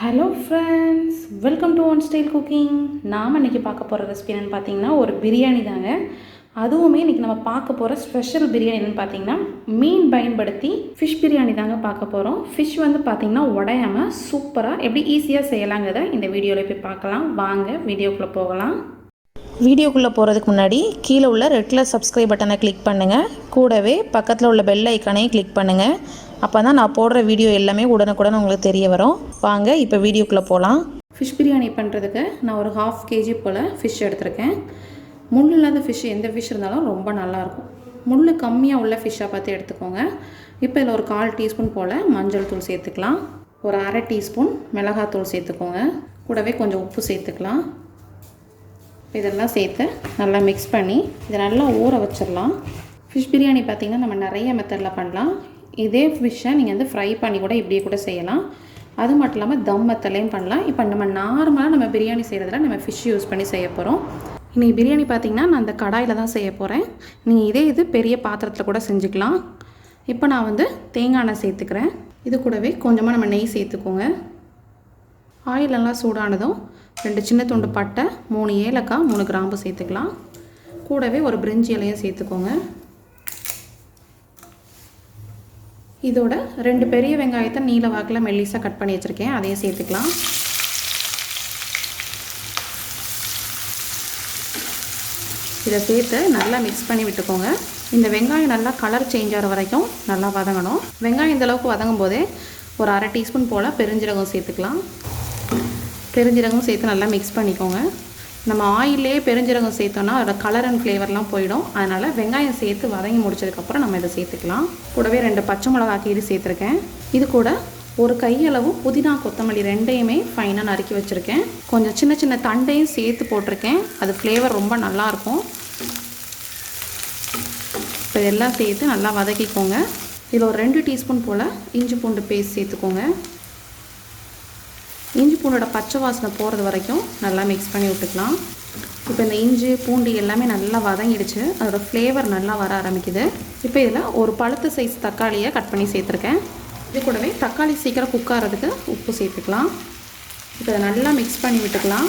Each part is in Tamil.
Hello friends, welcome to one style cooking. நாம் இன்றைக்கி பார்க்க போகிற ரெசிபி என்னென்னு பார்த்தீங்கன்னா ஒரு பிரியாணி தாங்க. அதுவுமே இன்றைக்கி நம்ம பார்க்க போகிற ஸ்பெஷல் பிரியாணி என்னென்னு பார்த்தீங்கன்னா மீன் பயன்படுத்தி ஃபிஷ் பிரியாணி தாங்க பார்க்க போகிறோம். ஃபிஷ் வந்து பார்த்திங்கன்னா உடையாமல் சூப்பராக எப்படி ஈஸியாக செய்யலாங்கிறத இந்த வீடியோவில் போய் பார்க்கலாம். வாங்க வீடியோக்குள்ளே போகலாம். வீடியோக்குள்ளே போகிறதுக்கு முன்னாடி கீழே உள்ள ரெட் கலர் சப்ஸ்கிரைப் பட்டனை கிளிக் பண்ணுங்கள். கூடவே பக்கத்தில் உள்ள பெல் ஐக்கானையும் கிளிக் பண்ணுங்கள். அப்போ தான் நான் போடுற வீடியோ எல்லாமே உடனுக்குடன் உங்களுக்கு தெரிய வரும். வாங்க இப்போ வீடியோக்குள்ளே போகலாம். ஃபிஷ் பிரியாணி பண்ணுறதுக்கு நான் ஒரு 1/2 kg போல் ஃபிஷ் எடுத்திருக்கேன். முள் இல்லாத ஃபிஷ் எந்த ஃபிஷ் இருந்தாலும் ரொம்ப நல்லாயிருக்கும். முள் கம்மியாக உள்ள ஃபிஷ்ஷாக பார்த்து எடுத்துக்கோங்க. இப்போ இதில் ஒரு 1/4 டீஸ்பூன் போல் மஞ்சள் தூள் சேர்த்துக்கலாம். ஒரு 1/2 டீஸ்பூன் மிளகாத்தூள் சேர்த்துக்கோங்க. கூடவே கொஞ்சம் உப்பு சேர்த்துக்கலாம். இதெல்லாம் சேர்த்து நல்லா மிக்ஸ் பண்ணி இதை நல்லா ஊற வச்சிடலாம். ஃபிஷ் பிரியாணி பார்த்திங்கன்னா நம்ம நிறைய மெத்தடில் பண்ணலாம். இதே ஃபிஷ்ஷை நீங்கள் வந்து ஃப்ரை பண்ணி கூட இப்படியே கூட செய்யலாம். அது மட்டும் இல்லாமல் தம் மெத்தட்லையும் பண்ணலாம். இப்போ நம்ம நார்மலாக நம்ம பிரியாணி செய்கிறதுல நம்ம ஃபிஷ் யூஸ் பண்ணி செய்ய போகிறோம். இன்றைக்கி பிரியாணி பார்த்திங்கன்னா நான் அந்த கடாயில் தான் செய்ய போகிறேன். நீங்கள் இது பெரிய பாத்திரத்தில் கூட செஞ்சுக்கலாம். இப்போ நான் வந்து தேங்காய் எண்ணெய் சேர்த்துக்கிறேன். இது கூடவே கொஞ்சமாக நம்ம நெய் சேர்த்துக்கோங்க. ஆயில் நல்லா சூடானதும் 2 சின்ன துண்டு பட்டை, 3 ஏலக்காய், 3 கிராம்பு சேர்த்துக்கலாம். கூடவே ஒரு பிரிஞ்சி இலையும் சேர்த்துக்கோங்க. இதோட 2 பெரிய வெங்காயத்தை நீல வாக்கில் மெல்லிசாக கட் பண்ணி வச்சுருக்கேன், அதையும் சேர்த்துக்கலாம். இதை சேர்த்து நல்லா மிக்ஸ் பண்ணி விட்டுக்கோங்க. இந்த வெங்காயம் நல்லா கலர் சேஞ்ச் ஆகிற வரைக்கும் நல்லா வதங்கணும். வெங்காயம் இந்தளவுக்கு வதங்கும் போதே ஒரு 1/2 டீஸ்பூன் போல் பெருஞ்சீரகம் சேர்த்துக்கலாம். பெருஞ்சீரகம் சேர்த்து நல்லா மிக்ஸ் பண்ணிக்கோங்க. நம்ம ஆயிலே பெருஞ்சீரகம் சேர்த்தோன்னா அதோட கலர் அண்ட் ஃப்ளேவர்லாம் போயிடும். அதனால் வெங்காயம் சேர்த்து வதங்கி முடிச்சதுக்கப்புறம் நம்ம இதை சேர்த்துக்கலாம். கூடவே 2 பச்சை மிளகா கீரி சேர்த்துருக்கேன். இது கூட ஒரு கையளவு புதினா கொத்தமல்லி 2யுமே ஃபைனாக நறுக்கி வச்சுருக்கேன். கொஞ்சம் சின்ன சின்ன தண்டையும் சேர்த்து போட்டிருக்கேன். அது ஃப்ளேவர் ரொம்ப நல்லாயிருக்கும். இப்போ இதெல்லாம் சேர்த்து நல்லா வதக்கிக்கோங்க. இதில் ஒரு 2 டீஸ்பூன் போல் இஞ்சி பூண்டு பேஸ்ட் சேர்த்துக்கோங்க. இஞ்சி பூண்டோட பச்சை வாசனை போகிறது வரைக்கும் நல்லா மிக்ஸ் பண்ணி விட்டுக்கலாம். இப்போ இந்த இஞ்சி பூண்டு எல்லாமே நல்லா வதங்கிடுச்சு. அதோடய ஃப்ளேவர் நல்லா வர ஆரம்பிக்குது. இப்போ இதில் ஒரு பழுத்த சைஸ் தக்காளியை கட் பண்ணி சேர்த்துருக்கேன். இது கூடவே தக்காளி சீக்கிரம் குக் ஆகிறதுக்கு உப்பு சேர்த்துக்கலாம். இப்போ இதை நல்லா மிக்ஸ் பண்ணி விட்டுக்கலாம்.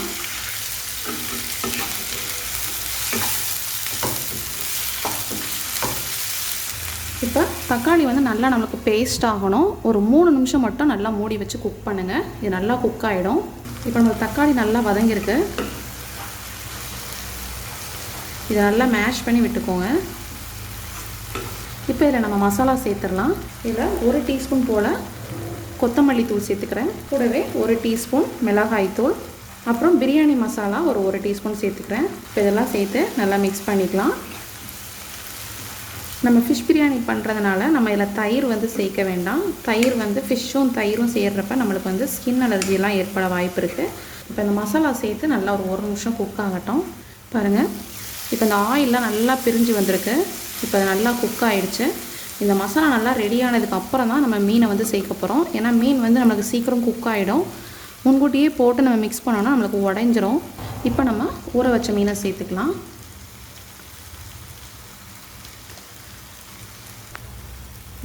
இப்போ தக்காளி வந்து நல்லா நம்மளுக்கு பேஸ்ட் ஆகணும். ஒரு 3 நிமிஷம் மட்டும் நல்லா மூடி வச்சு குக் பண்ணுங்கள். இது நல்லா குக் ஆகிடும். இப்போ நம்ம தக்காளி நல்லா வதங்கியிருக்கு. இதை நல்லா மேஷ் பண்ணி விட்டுக்கோங்க. இப்போ இதில் நம்ம மசாலா சேர்த்துடலாம். இதில் 1 டீஸ்பூன் போல் கொத்தமல்லி தூள் சேர்த்துக்கிறேன். கூடவே 1 டீஸ்பூன் மிளகாய் தூள், அப்புறம் பிரியாணி மசாலா ஒரு 1 டீஸ்பூன் சேர்த்துக்கிறேன். இப்போ இதெல்லாம் சேர்த்து நல்லா மிக்ஸ் பண்ணிக்கலாம். நம்ம ஃபிஷ் பிரியாணி பண்ணுறதுனால நம்ம இதில் தயிர் வந்து சேர்க்க வேண்டாம். தயிர் வந்து ஃபிஷ்ஷும் தயிரும் சேர்றப்ப நம்மளுக்கு வந்து ஸ்கின் அலர்ஜியெல்லாம் ஏற்பட வாய்ப்பு இருக்குது. இப்போ இந்த மசாலா சேர்த்து நல்லா ஒரு 1 நிமிஷம் குக் ஆகட்டும். பாருங்கள், இப்போ இந்த ஆயிலெலாம் நல்லா பிரிஞ்சு வந்திருக்கு. இப்போ அது நல்லா குக் ஆகிடுச்சு. இந்த மசாலா நல்லா ரெடி ஆனதுக்கு அப்புறம் தான் நம்ம மீனை வந்து சேர்க்க போகிறோம். ஏன்னா மீன் வந்து நம்மளுக்கு சீக்கிரம் குக் ஆகிடும். முன்கூட்டியே போட்டு நம்ம மிக்ஸ் பண்ணோன்னா நம்மளுக்கு உடைஞ்சிரும். இப்போ நம்ம ஊற வச்ச மீனை சேர்த்துக்கலாம்.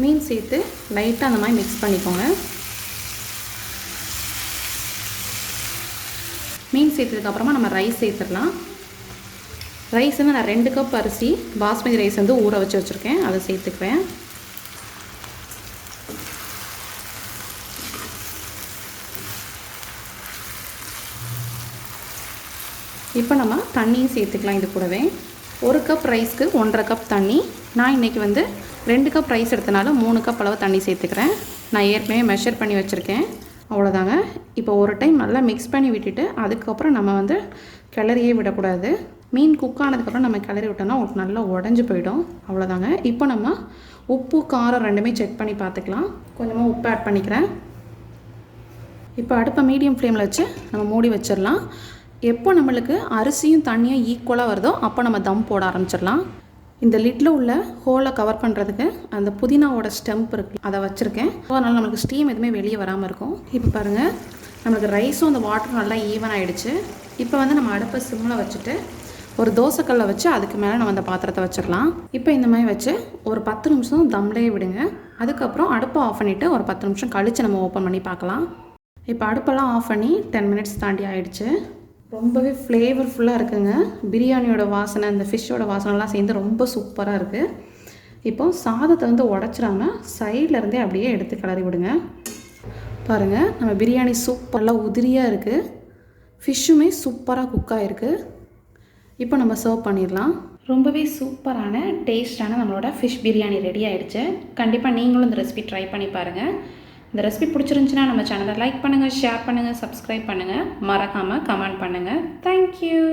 மீன் சேர்த்து லைட்டாக அந்த மாதிரி மிக்ஸ் பண்ணிக்கோங்க. மீன் சேர்த்ததுக்கப்புறமா நம்ம ரைஸ் சேர்த்துடலாம். ரைஸ் வந்து நான் 2 கப் அரிசி பாஸ்மதி ரைஸ் வந்து ஊற வச்சு வச்சுருக்கேன், அதை சேர்த்துக்குவேன். இப்போ நம்ம தண்ணியும் சேர்த்துக்கலாம். இது கூடவே 1 கப் ரைஸ்க்கு 1.5 கப் தண்ணி. நான் இன்றைக்கி வந்து 2 கப் ரைஸ் எடுத்தனால 3 கப் அளவு தண்ணி சேர்த்துக்கிறேன். நான் ஏற்கனவே மெஷர் பண்ணி வச்சுருக்கேன். அவ்வளோதாங்க. இப்போ ஒரு டைம் நல்லா மிக்ஸ் பண்ணி விட்டுட்டு அதுக்கப்புறம் நம்ம வந்து கிளறியே விடக்கூடாது. மீன் குக் ஆனதுக்கப்புறம் நம்ம கிளறி விட்டோம்னா உங்களுக்கு நல்லா உடஞ்சி போயிடும். அவ்வளோதாங்க. இப்போ நம்ம உப்பு காரம் 2மே செக் பண்ணி பார்த்துக்கலாம். கொஞ்சமாக உப்பு ஆட் பண்ணிக்கிறேன். இப்போ அடுப்பை மீடியம் ஃப்ளேமில் வச்சு நம்ம மூடி வச்சிடலாம். எப்போ நம்மளுக்கு அரிசியும் தண்ணியும் ஈக்குவலாக வருதோ அப்போ நம்ம தம் போட ஆரம்பிச்சிடலாம். இந்த லிட்டில் உள்ள ஹோலை கவர் பண்ணுறதுக்கு அந்த புதினாவோட ஸ்டெம்ப் இருக்குது, அதை வச்சுருக்கேன். அதனால் நம்மளுக்கு ஸ்டீம் எதுவுமே வெளியே வராமல் இருக்கும். இப்போ பாருங்கள், நம்மளுக்கு ரைஸும் அந்த வாட்டரும் நல்லா ஈவன் ஆகிடுச்சு. இப்போ வந்து நம்ம அடுப்பை சிம்மில் வச்சுட்டு ஒரு தோசைக்கல்லை வச்சு அதுக்கு மேலே நம்ம அந்த பாத்திரத்தை வச்சிடலாம். இப்போ இந்த மாதிரி வச்சு ஒரு 10 நிமிஷம் தம்லேயே விடுங்க. அதுக்கப்புறம் அடுப்பை ஆஃப் பண்ணிவிட்டு ஒரு 10 நிமிஷம் கழித்து நம்ம ஓப்பன் பண்ணி பார்க்கலாம். இப்போ அடுப்பெல்லாம் ஆஃப் பண்ணி 10 மினிட்ஸ் தாண்டி ஆயிடுச்சு. ரொம்பவே ஃப்ளேவர்ஃபுல்லாக இருக்குங்க. பிரியாணியோட வாசனை, இந்த ஃபிஷ்ஷோட வாசனைலாம் சேர்ந்து ரொம்ப சூப்பராக இருக்குது. இப்போ சாதத்தை வந்து உடச்சிடாம சைட்லேருந்தே அப்படியே எடுத்து கிளறி விடுங்க. பாருங்கள், நம்ம பிரியாணி சூப்பராக உதிரியாக இருக்குது. ஃபிஷ்ஷுமே சூப்பராக குக் ஆகிருக்கு. இப்போ நம்ம சர்வ் பண்ணிடலாம். ரொம்பவே சூப்பரான டேஸ்டான நம்மளோட ஃபிஷ் பிரியாணி ரெடி ஆகிடுச்சு. கண்டிப்பாக நீங்களும் இந்த ரெசிபி ட்ரை பண்ணி பாருங்கள். இந்த ரெசிபி பிடிச்சிருந்துச்சுன்னா நம்ம சேனலை லைக் பண்ணுங்கள், ஷேர் பண்ணுங்கள், சப்ஸ்கிரைப் பண்ணுங்கள், மறக்காமல் கமெண்ட் பண்ணுங்கள். தேங்க்யூ.